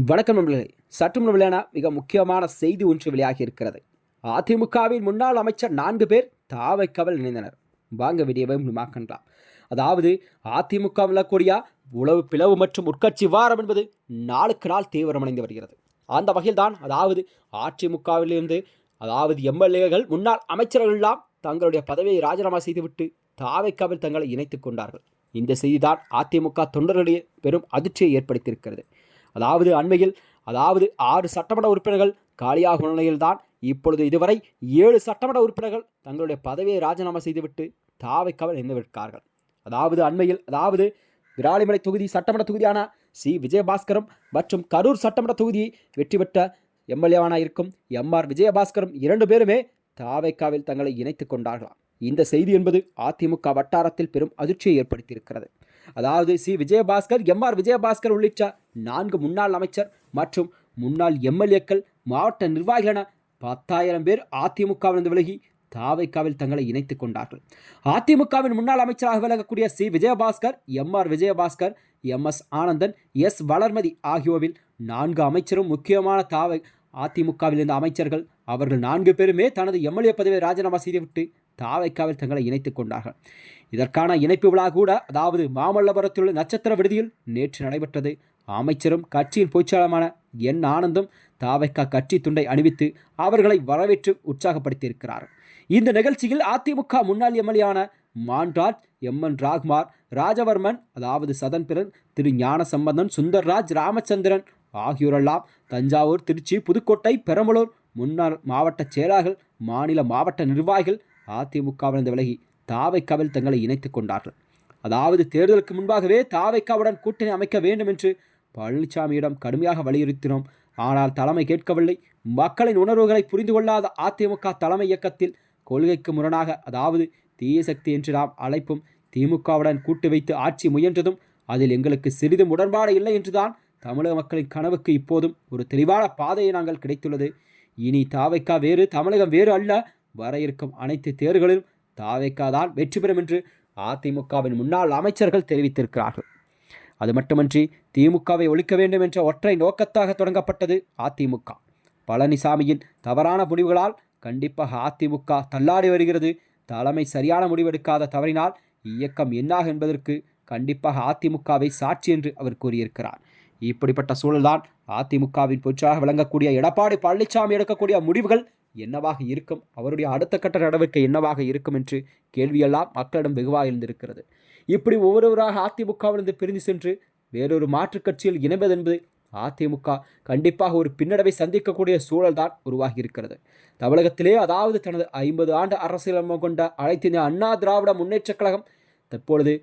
வணக்கம் நண்பர்களே. சற்று முன் வெளியான மிக முக்கியமான செய்தி ஒன்று வெளியாகி இருக்கிறது. அதிமுகவின் முன்னாள் அமைச்சர் 4 பேர் தாவைக்காவில் இணைந்தனர். வாங்க வீடியோவை முழுமையாக்கலாம். அதாவது அதிமுக விழக்கூடிய உளவு பிளவு மற்றும் உட்கட்சி வாரம் என்பது நாளுக்கு நாள் தீவிரமடைந்து வருகிறது. அந்த வகையில்தான் அதிமுகவிலிருந்து எம்எல்ஏகள் முன்னாள் அமைச்சர்கள் எல்லாம் தங்களுடைய பதவியை ராஜினாமா செய்துவிட்டு தாவைக்காவில் தங்களை இணைத்துக் கொண்டார்கள். இந்த செய்திதான் அதிமுக தொண்டர்களிடையே பெரும் அதிர்ச்சியை ஏற்படுத்தியிருக்கிறது. அண்மையில் 6 சட்டமன்ற உறுப்பினர்கள் காலியாக நிலையில்தான் இப்பொழுது இதுவரை 7 சட்டமன்ற உறுப்பினர்கள் தங்களுடைய பதவியை ராஜினாமா செய்துவிட்டு தாவைக்காவில் இணைந்துவிட்டார்கள். அண்மையில் விராலிமலை தொகுதி சட்டமன்ற தொகுதியான சி விஜயபாஸ்கரும் மற்றும் கரூர் சட்டமன்ற தொகுதியை வெற்றி பெற்ற எம்எல்ஏவான இருக்கும் எம்ஆர் விஜயபாஸ்கரும் 2 பேருமே தாவைக்காவில் தங்களை இணைத்துக் கொண்டார்களாம். இந்த செய்தி என்பது அதிமுக வட்டாரத்தில் பெரும் அதிர்ச்சியை ஏற்படுத்தியிருக்கிறது. சி விஜயபாஸ்கர், எம்ஆர் விஜயபாஸ்கர் உள்ளிட்ட 4 முன்னாள் அமைச்சர் மற்றும் முன்னாள் எம்எல்ஏக்கள், மாவட்ட நிர்வாகிகள் என 10,000 பேர் அதிமுகவிலிருந்து விலகி தாவைக்காவில் தங்களை இணைத்துக் கொண்டார்கள். அதிமுகவின் முன்னாள் அமைச்சராக விலகக்கூடிய C Vijayabaskar, MR Vijayabaskar, MS Anandan, S Valarmathi ஆகியோரில் 4 அமைச்சரும் முக்கியமான அதிமுகவில் இருந்த அமைச்சர்கள். அவர்கள் 4 பேருமே தனது எம்எல்ஏ பதவியை ராஜினாமா செய்துவிட்டு தாவைக்காவில் தங்களை இணைத்துக் கொண்டார்கள். இதற்கான இணைப்பு விழா கூட மாமல்லபுரத்தில் உள்ள நட்சத்திர விடுதியில் நேற்று நடைபெற்றது. அமைச்சரும் கட்சியின் பொதுச்செயலாளருமான என் ஆனந்தும் தாவைக்கா கட்சி துண்டை அணிவித்து அவர்களை வரவேற்று உற்சாகப்படுத்தியிருக்கிறார். இந்த நிகழ்ச்சியில் அதிமுக முன்னாள் எம்எல்ஏயான மான்ராஜ், எம்என் ராகுமார், ராஜவர்மன், சதன்பிரன், திரு ஞானசம்பந்தன், சுந்தர்ராஜ், ராமச்சந்திரன் ஆகியோரெல்லாம் தஞ்சாவூர், திருச்சி, புதுக்கோட்டை, பெரம்பலூர் முன்னாள் மாவட்ட செயலாளர்கள், மாநில மாவட்ட நிர்வாகிகள் அதிமுகவிலிருந்து விலகி தாவைக்காவில் தங்களை இணைத்துக் கொண்டார்கள். தேர்தலுக்கு முன்பாகவே தாவைக்காவுடன் கூட்டணி அமைக்க வேண்டும் என்று பழனிசாமியிடம் கடுமையாக வலியுறுத்தினோம். ஆனால் தலைமை கேட்கவில்லை. மக்களின் உணர்வுகளை புரிந்து கொள்ளாத அதிமுக தலைமை இயக்கத்தில் கொள்கைக்கு முரணாக தீய சக்தி என்று நாம் அழைப்பும் திமுகவுடன் கூட்டு வைத்து ஆட்சி முயன்றதும் அதில் எங்களுக்கு சிறிதும் உடன்பாடு இல்லை என்றுதான் தமிழக மக்களின் கனவுக்கு இப்போதும் ஒரு தெளிவான பாதையை நாங்கள் கிடைத்துள்ளது. இனி தாவைக்கா வேறு, தமிழகம் வேறு அல்ல. வர இருக்கும் அனைத்து தேர்தல்களிலும் தாவைக்கா தான் வெற்றி பெறும் என்று அதிமுகவின் முன்னாள் அமைச்சர்கள் தெரிவித்திருக்கிறார்கள். அது மட்டுமன்றி திமுகவை ஒழிக்க வேண்டும் என்ற ஒற்றை நோக்கத்தாக தொடங்கப்பட்டது அதிமுக. பழனிசாமியின் தவறான முடிவுகளால் கண்டிப்பாக அதிமுக தள்ளாடி வருகிறது. தலைமை சரியான முடிவெடுக்காத தவறினால் இயக்கம் என்னாகும் என்பதற்கு கண்டிப்பாக அதிமுகவை சாட்சி என்று அவர் கூறியிருக்கிறார். இப்படிப்பட்ட சூழல்தான் அதிமுகவின் பொதுச்சாக விளங்கக்கூடிய எடப்பாடி பழனிசாமி எடுக்கக்கூடிய முடிவுகள் என்னவாக இருக்கும், அவருடைய அடுத்த கட்ட நடவடிக்கை என்னவாக இருக்கும் என்று கேள்வியெல்லாம் மக்களிடம் வெகுவாக இருந்திருக்கிறது. இப்படி ஒவ்வொருவராக அதிமுகவிலிருந்து பிரிந்து சென்று வேறொரு மாற்றுக் கட்சியில் இணைவது என்பது அதிமுக கண்டிப்பாக ஒரு பின்னடைவை சந்திக்கக்கூடிய சூழல் தான் உருவாகி இருக்கிறது. தமிழகத்திலே தனது 50 ஆண்டு அரசியல் கொண்ட அனைத்து இந்திய அண்ணா திராவிட முன்னேற்றக் கழகம் தற்பொழுது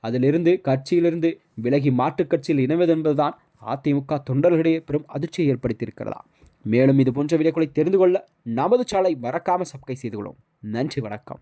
அதிலிருந்து கட்சியிலிருந்து விலகி மாற்றுக் கட்சியில் இணைவது என்பதுதான் அதிமுக தொண்டர்களிடையே பெரும் அதிர்ச்சியை ஏற்படுத்தியிருக்கிறதா. மேலும் இது போன்ற வீடியோக்களை தெரிந்து கொள்ள நமது சேனலை மறக்காமல் சப்ஸ்கிரைப் செய்து கொள்ளும். நன்றி, வணக்கம்.